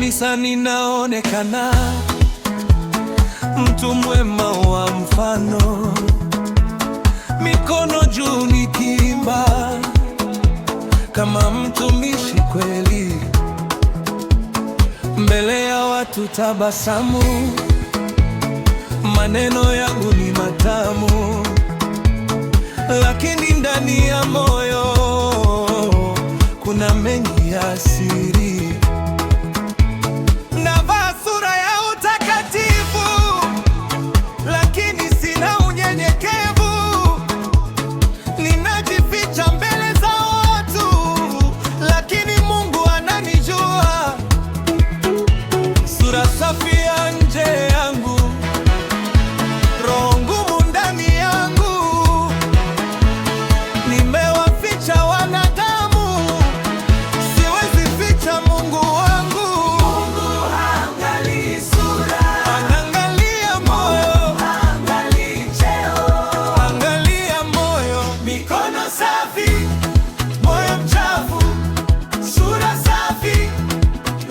kanisa ninaonekana mtu mwema wa mfano, mikono juu nikiimba kama mtumishi kweli, mbele ya watu tabasamu, maneno yangu ni matamu, lakini ndani ya moyo kuna mengi ya siri. Navaa sura ya utakatifu, lakini sina unyenyekevu. Ninajificha mbele za watu, lakini Mungu ananijua. Sura safi ya nje yangu, roho ngumu ndani yangu. Nimewaficha wanadamu, siwezi ficha Mungu wangu. Mungu haangalii sura, anaangalia moyo. Haangalii cheo, angalia moyo. Mikono safi, moyo mchafu, sura safi,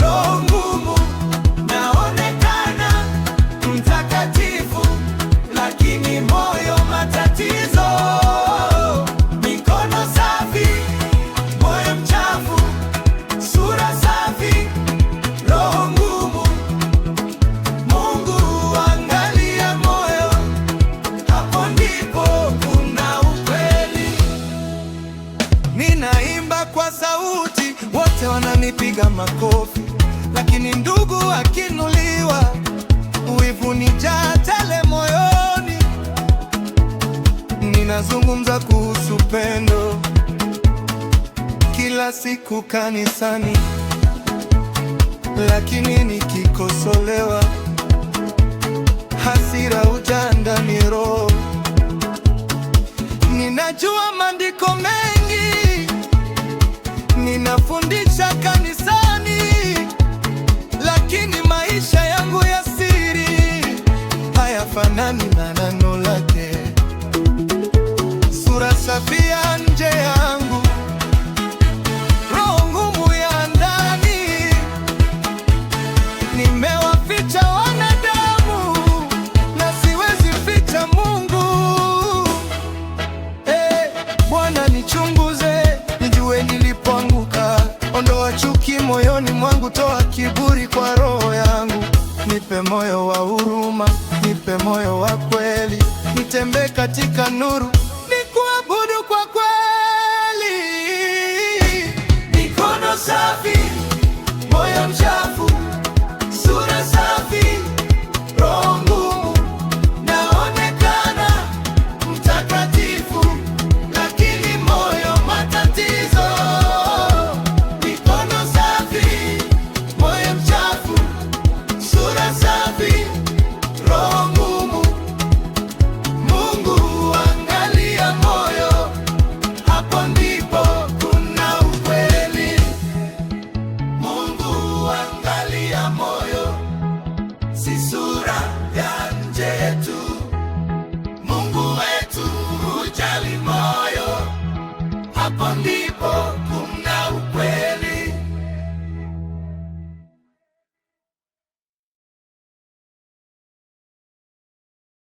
roho ngumu. Naonekana mtakatifu, lakini moyo matatizo. Mikono safi, moyo mchafu, sura safi, roho ngumu. Mungu angalia moyo, hapo ndipo kuna ukweli. Ninaimba kwa sauti, wote wananipiga makofi, lakini ndugu akinuliwa, wivu nijaa tele moyoni. Ninazungumza kuhusu pendo kila siku kanisani, lakini nikikosolewa, hasira hujaa ndani roho. Ninajua maandiko mengi, ninafundisha kanisani, lakini maisha yangu ya siri hayafanani na neno lake. Sura safi ya nje yangu, roho ngumu ya ndani. Nimewaficha wanadamu, na siwezi ficha Mungu. Bwana nichunguze, nijue nilipoanguka. Ondoa chuki moyoni mwangu, toa kiburi kwa roho yangu. Nipe moyo wa huruma, nipe moyo wa kweli, nitembee katika nuru.